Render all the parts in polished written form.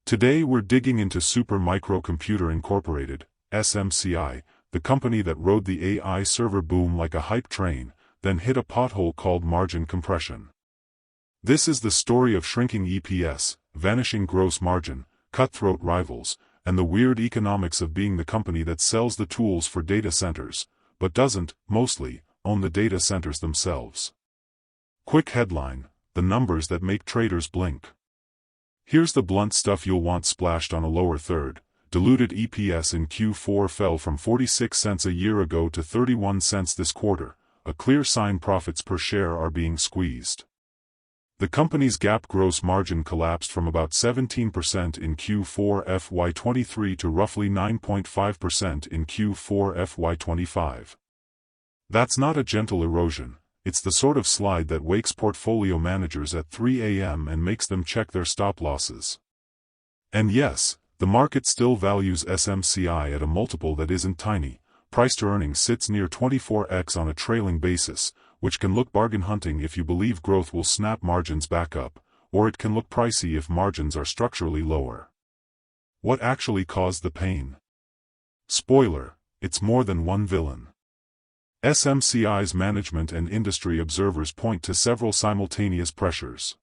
Today we're digging into Super Microcomputer Incorporated, SMCI, the company that rode the AI server boom like a hype train, then hit a pothole called margin compression. This is the story of shrinking EPS, vanishing gross margin, cutthroat rivals, and the weird economics of being the company that sells the tools for data centers, but doesn't, mostly, own the data centers themselves. Quick headline: the numbers that make traders blink. Here's the blunt stuff you'll want splashed on a lower third. Diluted EPS in Q4 fell from 46 cents a year ago to 31 cents this quarter, a clear sign profits per share are being squeezed. The company's GAAP gross margin collapsed from about 17% in Q4 FY23 to roughly 9.5% in Q4 FY25. That's not a gentle erosion, it's the sort of slide that wakes portfolio managers at 3 a.m. and makes them check their stop losses. And yes, the market still values SMCI at a multiple that isn't tiny. Price to earnings sits near 24x on a trailing basis, which can look bargain hunting if you believe growth will snap margins back up, or it can look pricey if margins are structurally lower. What actually caused the pain? Spoiler: it's more than one villain. SMCI's management and industry observers point to several simultaneous pressures.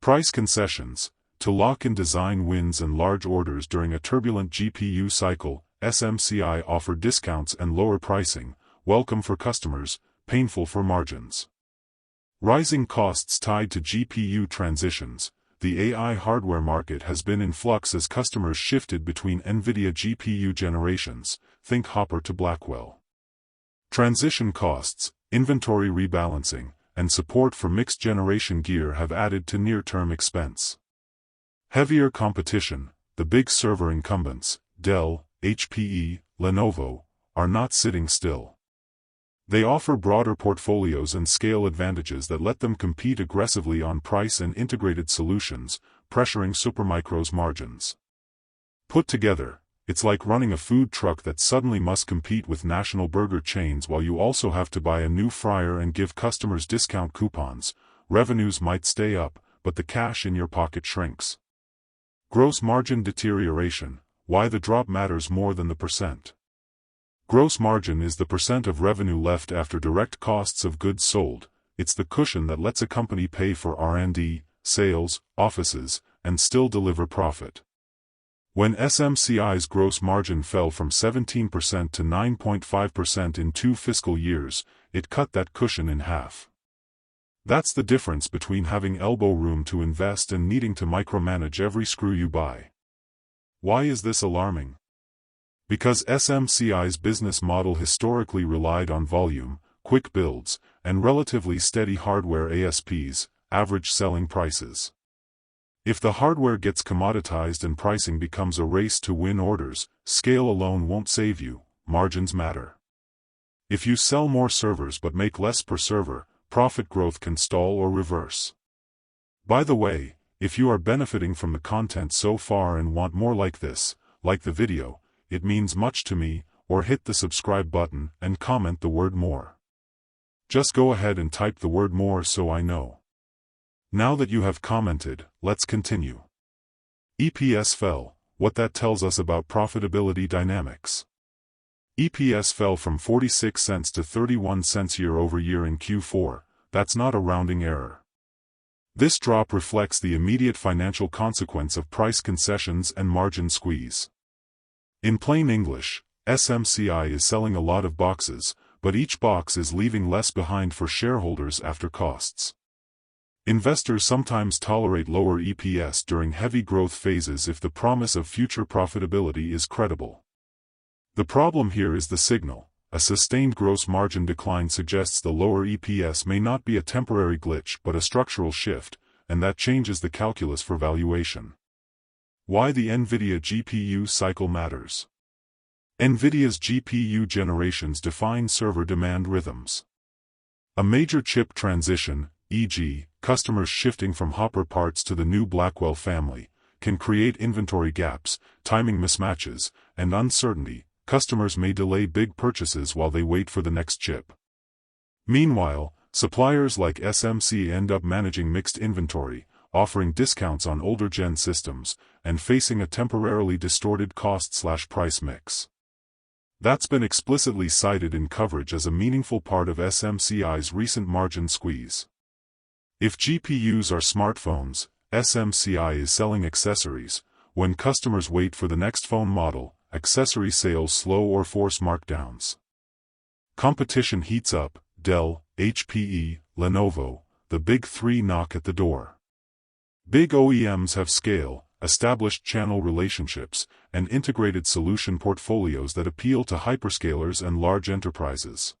Price concessions. To lock in design wins and large orders during a turbulent GPU cycle, SMCI offered discounts and lower pricing, welcome for customers, painful for margins. Rising costs tied to GPU transitions. The AI hardware market has been in flux as customers shifted between NVIDIA GPU generations, think Hopper to Blackwell. Transition costs, inventory rebalancing, and support for mixed-generation gear have added to near-term expense. Heavier competition. The big server incumbents, Dell, HPE, Lenovo, are not sitting still. They offer broader portfolios and scale advantages that let them compete aggressively on price and integrated solutions, pressuring Supermicro's margins. Put together, it's like running a food truck that suddenly must compete with national burger chains while you also have to buy a new fryer and give customers discount coupons. Revenues might stay up, but the cash in your pocket shrinks. Gross margin deterioration. Why the drop matters more than the percent. Gross margin is the percent of revenue left after direct costs of goods sold. It's the cushion that lets a company pay for R&D, sales, offices, and still deliver profit. When SMCI's gross margin fell from 17% to 9.5% in 2 fiscal years, it cut that cushion in half. That's the difference between having elbow room to invest and needing to micromanage every screw you buy. Why is this alarming? Because SMCI's business model historically relied on volume, quick builds, and relatively steady hardware ASPs, average selling prices. If the hardware gets commoditized and pricing becomes a race to win orders, scale alone won't save you, margins matter. If you sell more servers but make less per server, profit growth can stall or reverse. By the way, if you are benefiting from the content so far and want more like this, like the video, it means much to me, or hit the subscribe button and comment the word more. Just go ahead and type the word more so I know. Now that you have commented, let's continue. EPS fell. What that tells us about profitability dynamics. EPS fell from 46 cents to 31 cents year over year in Q4, that's not a rounding error. This drop reflects the immediate financial consequence of price concessions and margin squeeze. In plain English, SMCI is selling a lot of boxes, but each box is leaving less behind for shareholders after costs. Investors sometimes tolerate lower EPS during heavy growth phases if the promise of future profitability is credible. The problem here is the signal. A sustained gross margin decline suggests the lower EPS may not be a temporary glitch but a structural shift, and that changes the calculus for valuation. Why the NVIDIA GPU cycle matters. NVIDIA's GPU generations define server demand rhythms. A major chip transition, e.g., customers shifting from Hopper parts to the new Blackwell family, can create inventory gaps, timing mismatches, and uncertainty. Customers may delay big purchases while they wait for the next chip. Meanwhile, suppliers like SMC end up managing mixed inventory, offering discounts on older-gen systems, and facing a temporarily distorted cost/price mix. That's been explicitly cited in coverage as a meaningful part of SMCI's recent margin squeeze. If GPUs are smartphones, SMCI is selling accessories. When customers wait for the next phone model, accessory sales slow or force markdowns. Competition heats up. Dell, HPE, Lenovo, the big three knock at the door. Big OEMs have scale, established channel relationships, and integrated solution portfolios that appeal to hyperscalers and large enterprises.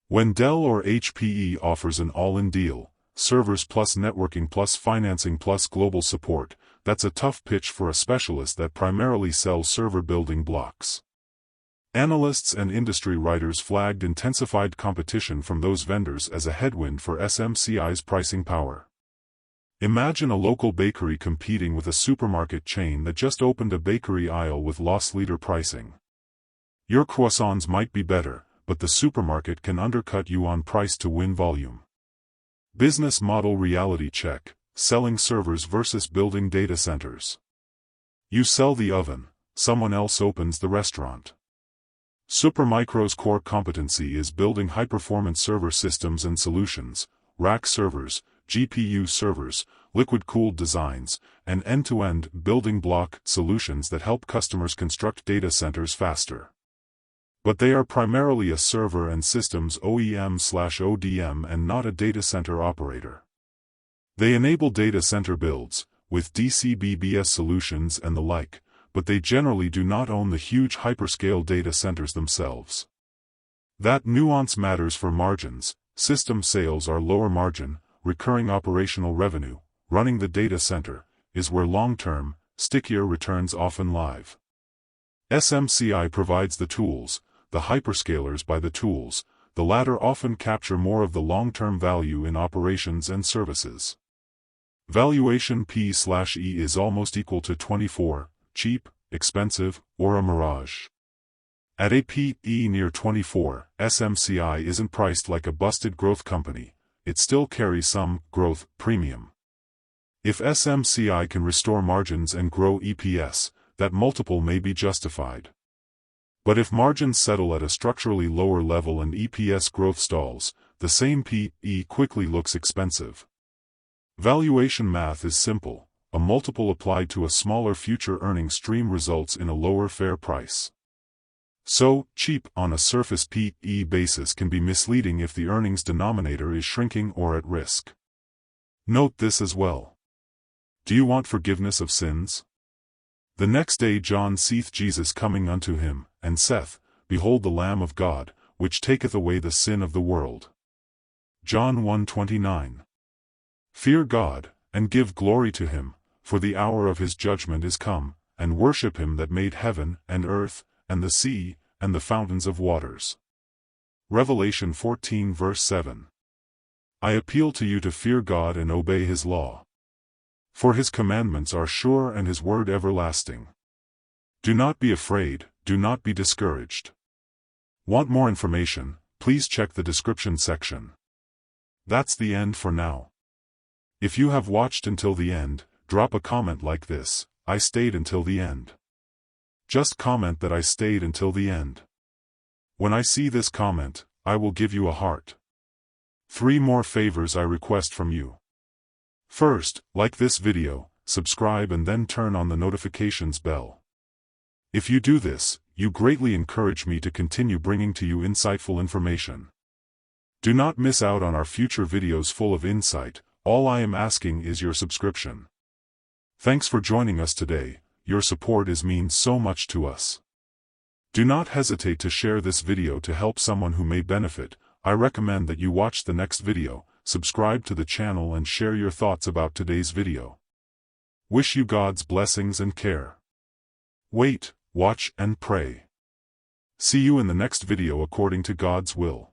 When Dell or HPE offers an all-in deal, servers plus networking plus financing plus global support, that's a tough pitch for a specialist that primarily sells server building blocks. Analysts and industry writers flagged intensified competition from those vendors as a headwind for SMCI's pricing power. Imagine a local bakery competing with a supermarket chain that just opened a bakery aisle with loss leader pricing. Your croissants might be better, but the supermarket can undercut you on price to win volume. Business model reality check: selling servers versus building data centers. You sell the oven, someone else opens the restaurant. Supermicro's core competency is building high-performance server systems and solutions, rack servers, GPU servers, liquid-cooled designs, and end-to-end building block solutions that help customers construct data centers faster. But they are primarily a server and systems OEM/ODM and not a data center operator. They enable data center builds, with DCBBS solutions and the like, but they generally do not own the huge hyperscale data centers themselves. That nuance matters for margins. System sales are lower margin, recurring operational revenue. Running the data center is where long-term, stickier returns often live. SMCI provides the tools, the hyperscalers buy the tools, the latter often capture more of the long-term value in operations and services. Valuation P/E is almost equal to 24, cheap, expensive, or a mirage. At a P/E near 24, SMCI isn't priced like a busted growth company, it still carries some growth premium. If SMCI can restore margins and grow EPS, that multiple may be justified. But if margins settle at a structurally lower level and EPS growth stalls, the same P/E quickly looks expensive. Valuation math is simple. A multiple applied to a smaller future earning stream results in a lower fair price. So, cheap on a surface P/E basis can be misleading if the earnings denominator is shrinking or at risk. Note this as well. Do you want forgiveness of sins? The next day John seeth Jesus coming unto him, and saith, Behold the Lamb of God, which taketh away the sin of the world. John 1:29. Fear God, and give glory to him, for the hour of his judgment is come, and worship him that made heaven, and earth, and the sea, and the fountains of waters. Revelation 14 verse 7. I appeal to you to fear God and obey his law. For his commandments are sure and his word everlasting. Do not be afraid, do not be discouraged. Want more information? Please check the description section. That's the end for now. If you have watched until the end, drop a comment like this: I stayed until the end. Just comment that I stayed until the end. When I see this comment, I will give you a heart. 3 more favors I request from you. First, like this video, subscribe and then turn on the notifications bell. If you do this, you greatly encourage me to continue bringing to you insightful information. Do not miss out on our future videos full of insight. All I am asking is your subscription. Thanks for joining us today. Your support means so much to us. Do not hesitate to share this video to help someone who may benefit. I recommend that you watch the next video, subscribe to the channel and share your thoughts about today's video. Wish you God's blessings and care. Wait, watch and pray. See you in the next video according to God's will.